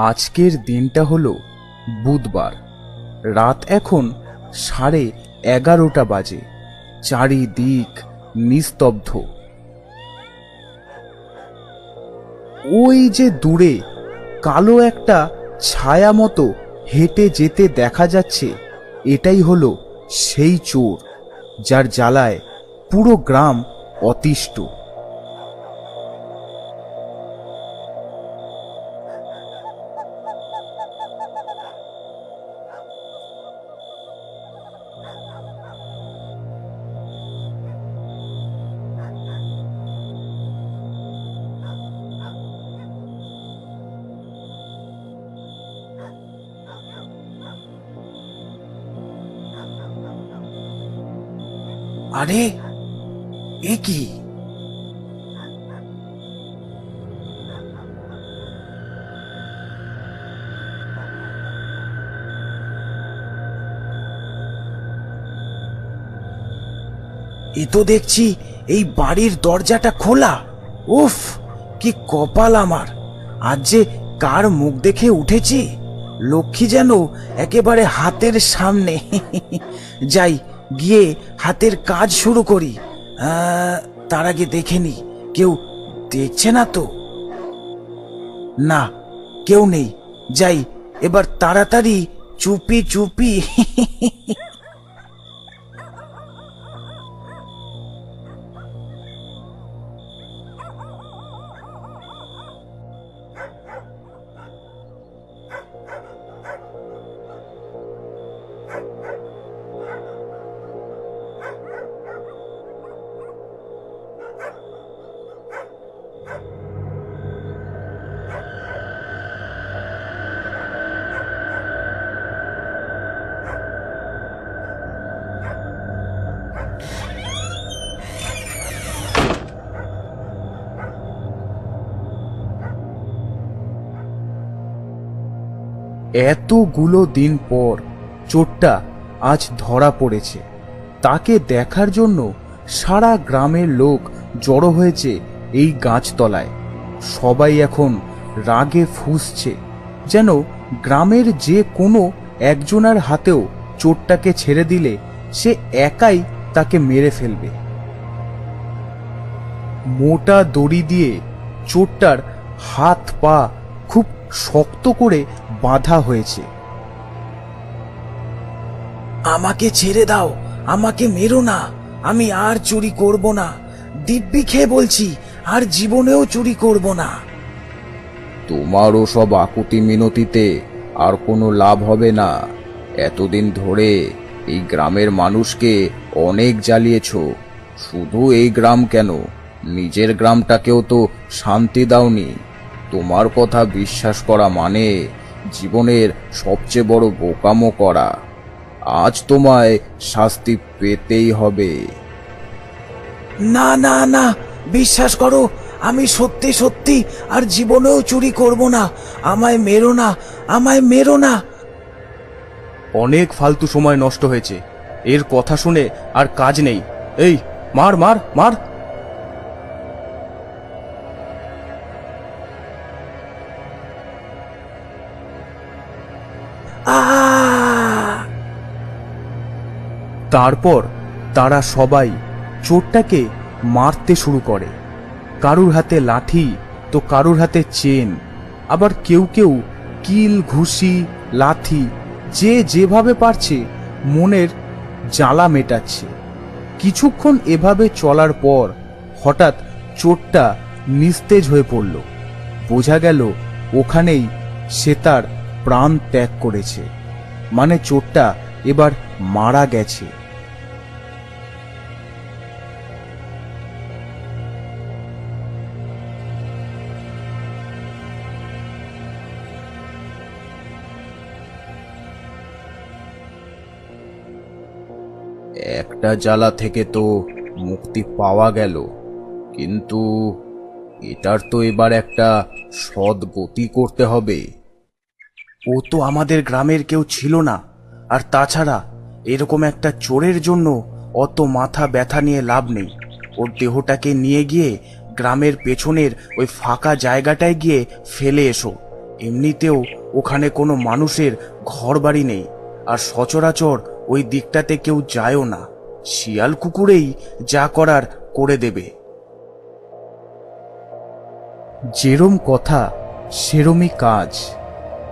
আজকের দিনটা হলো বুধবার। রাত এখন 11:30 বাজে। চারিদিক নিস্তব্ধ। ওই যে দূরে কালো একটা ছায়া মতো হেঁটে যেতে দেখা যাচ্ছে, এটাই হলো সেই চোর যার জ্বালায় পুরো গ্রাম অতিষ্ঠ। আরে এ কি? এ তো দেখছি এই বাড়ির দরজাটা খোলা। উফ, কি কপাল আমার! আজ যে কার মুখ দেখে উঠেছি! লক্ষ্মী যেন একেবারে হাতের সামনে। যাই, গিয়ে হাতের কাজ শুরু করি। তার আগে দেখে নি কেউ দেখছে না তো। না, কেউ নেই। যাই, এবার তাড়াতাড়ি চুপি চুপি। এতগুলো দিন পর চোরটা আজ ধরা পড়েছে। তাকে দেখার জন্য সারা গ্রামের লোক জড়ো হয়েছে এই গাছতলায়। সবাই এখন রাগে ফুঁসছে, যেন গ্রামের যে কোনো একজনের হাতেও চোরটাকে ছেড়ে দিলে সে একাই তাকে মেরে ফেলবে। মোটা দড়ি দিয়ে চোরটার হাত পা খুব শক্ত করে বাঁধা হয়েছে। আমাকে ছেড়ে দাও, আমাকে মেরো না, আমি আর চুরি করব না। দিব্যি খেয়ে বলছি, আর জীবনেও চুরি করব না। তোমারও সব আকুতি মিনতিতে আর কোনো লাভ হবে না। এতদিন ধরে এই গ্রামের মানুষকে অনেক জ্বালিয়েছ। শুধু এই গ্রাম কেন, নিজের গ্রামটাকেও তো শান্তি দাওনি। তোমার কথা বিশ্বাস করা মানে জীবনের সবচেয়ে বড় বোকামো করা। আজ তোমায় শাস্তি পেতেই হবে। না না না, বিশ্বাস করো, আমি সত্যি সত্যি আর জীবনেও চুরি করব না। আমায় মেরো না, আমায় মেরো না। অনেক ফালতু সময় নষ্ট হয়েছে, এর কথা শুনে আর কাজ নেই। এই, মার মার মার। তারপর তারা সবাই চোরটাকে মারতে শুরু করে। কারুর হাতে লাঠি, তো কারুর হাতে চেন, আবার কেউ কেউ কিল, ঘুষি, লাথি, যে যেভাবে পারছে মনের জ্বালা মেটাচ্ছে। কিছুক্ষণ এভাবে চলার পর হঠাৎ চোরটা নিস্তেজ হয়ে পড়ল। বোঝা গেল ওখানেই সে তার প্রাণ ত্যাগ করেছে, মানে চোরটা এবার মারা গেছে। একটা জ্বালা থেকে তো মুক্তি পাওয়া গেল, কিন্তু এটার তো এবার একটা সৎ গতি করতে হবে। ও তো আমাদের গ্রামের কেউ ছিল না, আর তাছাড়া এরকম একটা চোরের জন্য অত মাথা ব্যথা নিয়ে লাভ নেই। ওর দেহটাকে নিয়ে গিয়ে গ্রামের পেছনের ওই ফাঁকা জায়গাটায় গিয়ে ফেলে এসো। এমনিতেও ওখানে কোনো মানুষের ঘর বাড়ি নেই, আর সচরাচর ওই দিকটাতে কেউ যায়ও না। শিয়াল কুকুরেই যা করার করে দেবে। যেরম কথা সেরমই কাজ।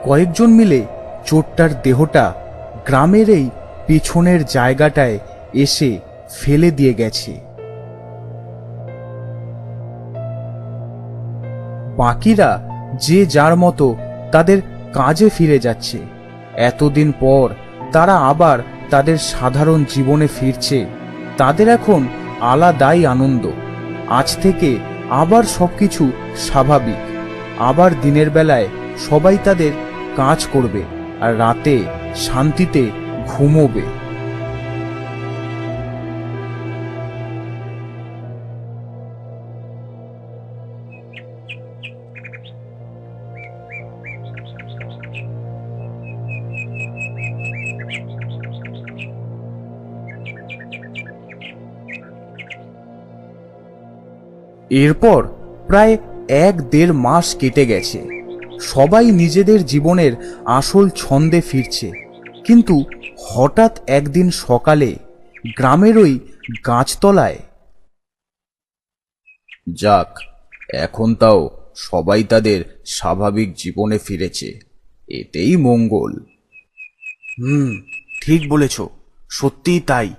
কয়েকজন মিলে চোরটার দেহটা গ্রামের এই পিছনের জায়গাটায় এসে ফেলে দিয়ে গেছে। বাকিরা যে যার মতো তাদের কাজে ফিরে যাচ্ছে। এতদিন পর তারা আবার তাদের সাধারণ জীবনে ফিরছে। তাদের এখন আলাদাই আনন্দ। আজ থেকে আবার সবকিছু স্বাভাবিক। আবার দিনের বেলায় সবাই তাদের কাজ করবে আর রাতে শান্তিতে ঘুমোবে। এরপর প্রায় 1-1.5 মাস কেটে গেছে। সবাই নিজেদের জীবনের আসল ছন্দে ফিরছে। কিন্তু হঠাৎ একদিন সকালে গ্রামের ওই গাছতলায় যাক, এখন তাও সবাই তাদের স্বাভাবিক জীবনে ফিরেছে, এতেই মঙ্গল। ঠিক বলেছ, সত্যিই তাই।